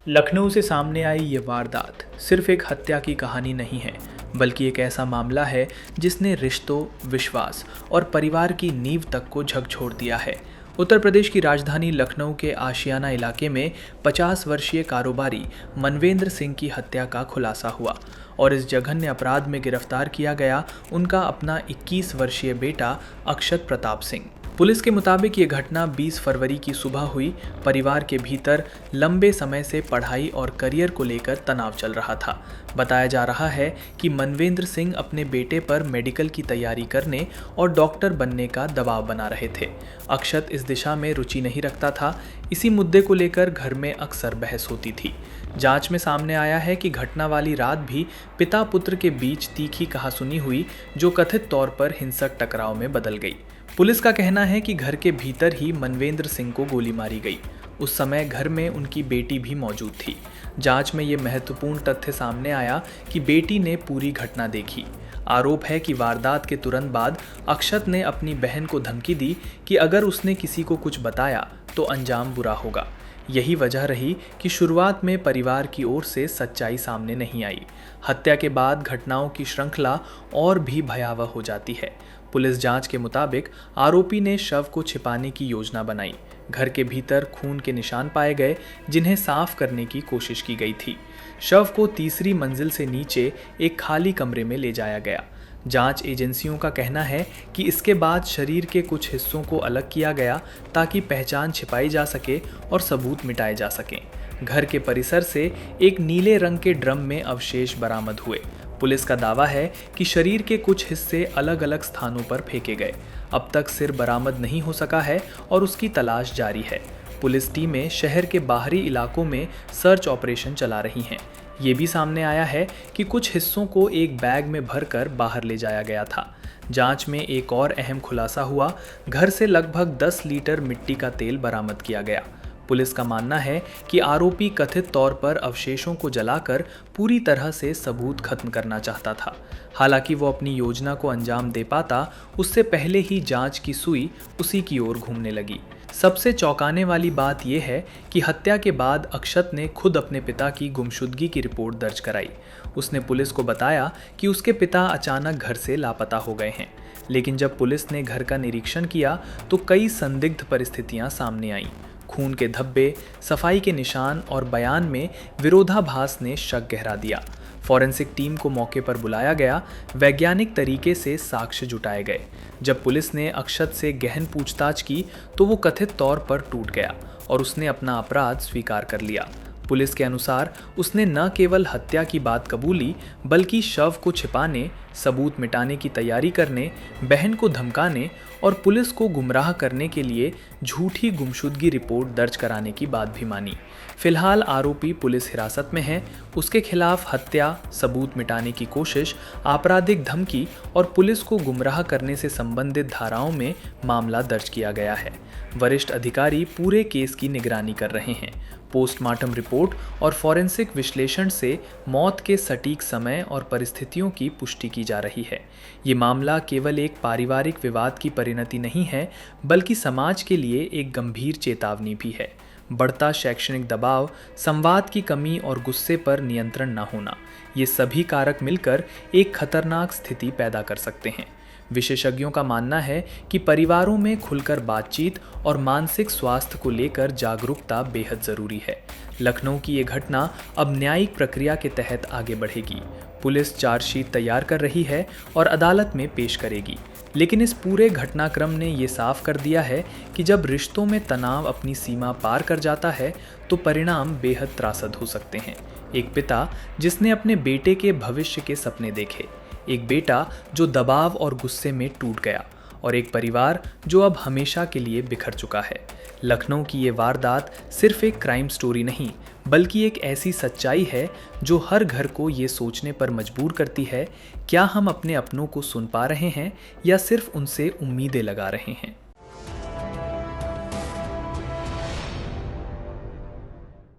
लखनऊ से सामने आई ये वारदात सिर्फ एक हत्या की कहानी नहीं है, बल्कि एक ऐसा मामला है जिसने रिश्तों, विश्वास और परिवार की नींव तक को झकझोर दिया है। उत्तर प्रदेश की राजधानी लखनऊ के आशियाना इलाके में 50 वर्षीय कारोबारी मनवेंद्र सिंह की हत्या का खुलासा हुआ और इस जघन्य अपराध में गिरफ्तार किया गया उनका अपना 21 वर्षीय बेटा अक्षत प्रताप सिंह। पुलिस के मुताबिक ये घटना 20 फरवरी की सुबह हुई। परिवार के भीतर लंबे समय से पढ़ाई और करियर को लेकर तनाव चल रहा था। बताया जा रहा है कि मनवेंद्र सिंह अपने बेटे पर मेडिकल की तैयारी करने और डॉक्टर बनने का दबाव बना रहे थे। अक्षत इस दिशा में रुचि नहीं रखता था। इसी मुद्दे को लेकर घर में अक्सर बहस होती थी। जांच में सामने आया है कि घटना वाली रात भी पिता पुत्र के बीच तीखी कहासुनी हुई, जो कथित तौर पर हिंसक टकराव में बदल गई। पुलिस का कहना है कि घर के भीतर ही मनवेंद्र सिंह को गोली मारी गई। उस समय घर में उनकी बेटी भी मौजूद थी। जांच में ये महत्वपूर्ण तथ्य सामने आया कि बेटी ने पूरी घटना देखी। आरोप है कि वारदात के तुरंत बाद अक्षत ने अपनी बहन को धमकी दी कि अगर उसने किसी को कुछ बताया तो अंजाम बुरा होगा। यही वजह रही कि शुरुआत में परिवार की ओर से सच्चाई सामने नहीं आई। हत्या के बाद घटनाओं की श्रृंखला और भी भयावह हो जाती है। पुलिस जांच के मुताबिक आरोपी ने शव को छिपाने की योजना बनाई। घर के भीतर खून के निशान पाए गए, जिन्हें साफ करने की कोशिश की गई थी। शव को तीसरी मंजिल से नीचे एक खाली कमरे में ले जाया गया। जांच एजेंसियों का कहना है कि इसके बाद शरीर के कुछ हिस्सों को अलग किया गया ताकि पहचान छिपाई जा सके और सबूत मिटाए जा सकें। घर के परिसर से एक नीले रंग के ड्रम में अवशेष बरामद हुए। पुलिस का दावा है कि शरीर के कुछ हिस्से अलग अलग स्थानों पर फेंके गए। अब तक सिर बरामद नहीं हो सका है और उसकी तलाश जारी है। पुलिस टीमें शहर के बाहरी इलाकों में सर्च ऑपरेशन चला रही हैं। ये भी सामने आया है कि कुछ हिस्सों को एक बैग में भरकर बाहर ले जाया गया था। जांच में एक और अहम खुलासा हुआ। घर से लगभग 10 लीटर मिट्टी का तेल बरामद किया गया। पुलिस का मानना है कि आरोपी कथित तौर पर अवशेषों को जलाकर पूरी तरह से सबूत खत्म करना चाहता था। हालांकि वो अपनी योजना को अंजाम दे पाता, उससे पहले ही जांच की सुई उसी की ओर घूमने लगी। सबसे चौंकाने वाली बात यह है कि हत्या के बाद अक्षत ने खुद अपने पिता की गुमशुदगी की रिपोर्ट दर्ज कराई। उसने पुलिस को बताया कि उसके पिता अचानक घर से लापता हो गए हैं। लेकिन जब पुलिस ने घर का निरीक्षण किया तो कई संदिग्ध परिस्थितियां सामने आईं। खून के धब्बे, सफाई के निशान और बयान में विरोधाभास ने शक गहरा दिया। फॉरेंसिक टीम को मौके पर बुलाया गया। वैज्ञानिक तरीके से साक्ष्य जुटाए गए। जब पुलिस ने अक्षत से गहन पूछताछ की तो वो कथित तौर पर टूट गया और उसने अपना अपराध स्वीकार कर लिया। पुलिस के अनुसार उसने न केवल हत्या की बात कबूली, बल्कि शव को छिपाने, सबूत मिटाने की तैयारी करने, बहन को धमकाने और पुलिस को गुमराह करने के लिए झूठी गुमशुदगी रिपोर्ट दर्ज कराने की बात भी मानी। फिलहाल आरोपी पुलिस हिरासत में है। उसके खिलाफ हत्या, सबूत मिटाने की कोशिश, आपराधिक धमकी और पुलिस को गुमराह करने से संबंधित धाराओं में मामला दर्ज किया गया है। वरिष्ठ अधिकारी पूरे केस की निगरानी कर रहे हैं। पोस्टमार्टम रिपोर्ट और फॉरेंसिक विश्लेषण से मौत के सटीक समय और परिस्थितियों की पुष्टि की जा रही है। ये मामला केवल एक पारिवारिक विवाद की परिणति नहीं है, बल्कि समाज के लिए एक गंभीर चेतावनी भी है। बढ़ता शैक्षणिक दबाव, संवाद की कमी और गुस्से पर नियंत्रण न होना, ये सभी कारक मिलकर एक खतरनाक स्थिति पैदा कर सकते हैं। विशेषज्ञों का मानना है कि परिवारों में खुलकर बातचीत और मानसिक स्वास्थ्य को लेकर जागरूकता बेहद ज़रूरी है। लखनऊ की ये घटना अब न्यायिक प्रक्रिया के तहत आगे बढ़ेगी। पुलिस चार्जशीट तैयार कर रही है और अदालत में पेश करेगी। लेकिन इस पूरे घटनाक्रम ने ये साफ कर दिया है कि जब रिश्तों में तनाव अपनी सीमा पार कर जाता है तो परिणाम बेहद त्रासद हो सकते हैं। एक पिता जिसने अपने बेटे के भविष्य के सपने देखे, एक बेटा जो दबाव और गुस्से में टूट गया, और एक परिवार जो अब हमेशा के लिए बिखर चुका है। लखनऊ की ये वारदात सिर्फ एक क्राइम स्टोरी नहीं, बल्कि एक ऐसी सच्चाई है जो हर घर को ये सोचने पर मजबूर करती है, क्या हम अपने अपनों को सुन पा रहे हैं या सिर्फ उनसे उम्मीदें लगा रहे हैं।